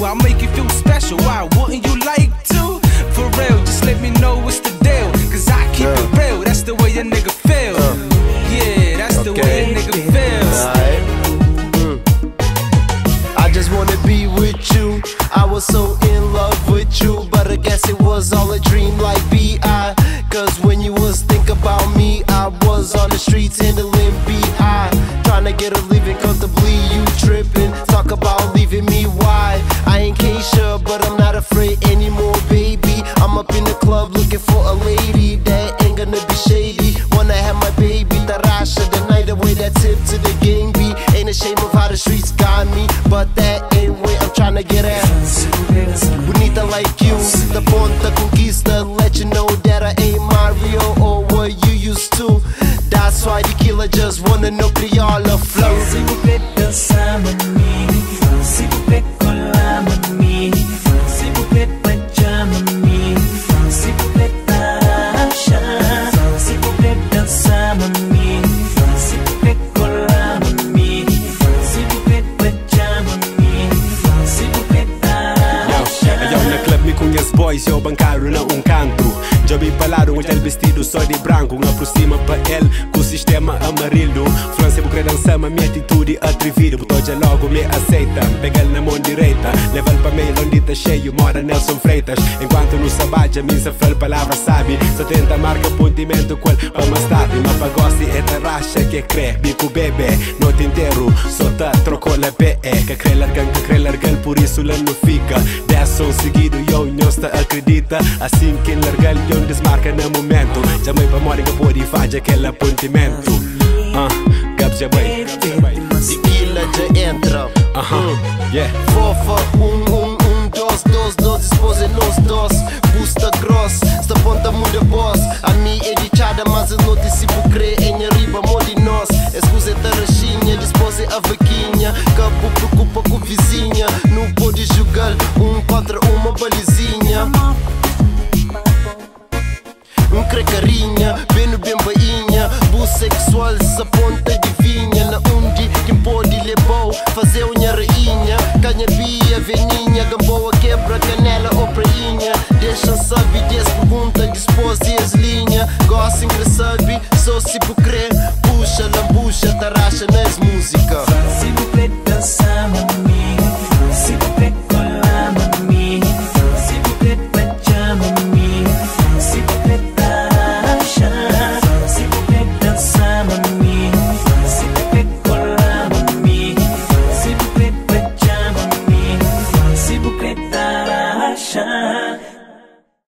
I'll make you feel special. Why wouldn't you like to? For real, just let me know what's the deal, cause I keep it real, that's the way a nigga feel. Yeah, that's the way a nigga feels. I just wanna be with you. I was so in love with you, but I guess it was all a dream like B.I. Cause when you was think about me, I was on the streets handling B.I. Trying to get a living comfortably, you tripping. Talk about leaving me, why? I ain't Keisha, but I'm not afraid anymore, baby. I'm up in the club looking for a lady that ain't gonna be shady. Wanna have my baby Tarraxa the night away, that tip to the game be. Ain't ashamed of how the streets got me, but that ain't where I'm trying to get at. Bonita like you, the ponta conquista, let you know that I ain't Mario or what you used to. That's why D-Killa just wanna know Criolla flow. S'il vous plaît, danse-moi, s'il vous plaît, colle-moi, s'il vous plaît, pajama-moi, s'il vous plaît, Tarraxa, s'il vous plaît, danse-moi, s'il vous plaît, colle-moi, s'il vous plaît, pajama-moi, s'il vous plaît, Tarraxa. Eu na club me conheço boys, eu bancaram na canto. Já me falaram aquele vestido só de branco. Me aproxima para ele com o sistema amarelo. França vou querer dançar, mas minha atitude atrevida. Botou já logo me aceita. Pega ele na mão direita, leva ele para meio onde tá cheio, mora Nelson Freitas. Enquanto no sabate a missa fala palavra sabe. Só tenta marca pontimento com ele para mais tarde. Mas para goste é Tarraxa que crê. Bico bebê, noite inteiro só tá trocou la PE. Que crê largan, por isso lá não fica. 10 som seguido, eu Nhos tá acredita. Assim que larga ele desmarca no momento. Já mãe pra morrer que pode fazer aquele apontimento. Gabs já vai. D-Killa já entra. Yeah. Fofa, dos, esposa nós dois. Busta gross, esta ponta muda boss. A mim é dichada, mas eu não te se crer em arriba, mode nós. Escusa é Tarraxinha, esposa é a vaquinha. Cabo preocupa com vizinha. Não pode jogar contra uma balizinha. Carinha, bem bainha, bu sexual, essa ponta divinha. Na onde quem pode levou, fazer unha rainha. Canha bia, veninha, gamboa, quebra, canela ou prainha. Deixa sabe, 10 perguntas, disposa e as linhas. Gosta que sabe, só se por crer. Puxa, lambucha, Tarraxa nas músicas. S'il vous plaît, danse-moi, s'il vous plaît, colle-moi, s'il vous plaît, pajama-moi, s'il vous plaît, Tarraxa, s'il vous plaît, danse-moi, s'il vous plaît, colle-moi, s'il vous plaît, pajama-moi, s'il vous plaît, Tarraxa.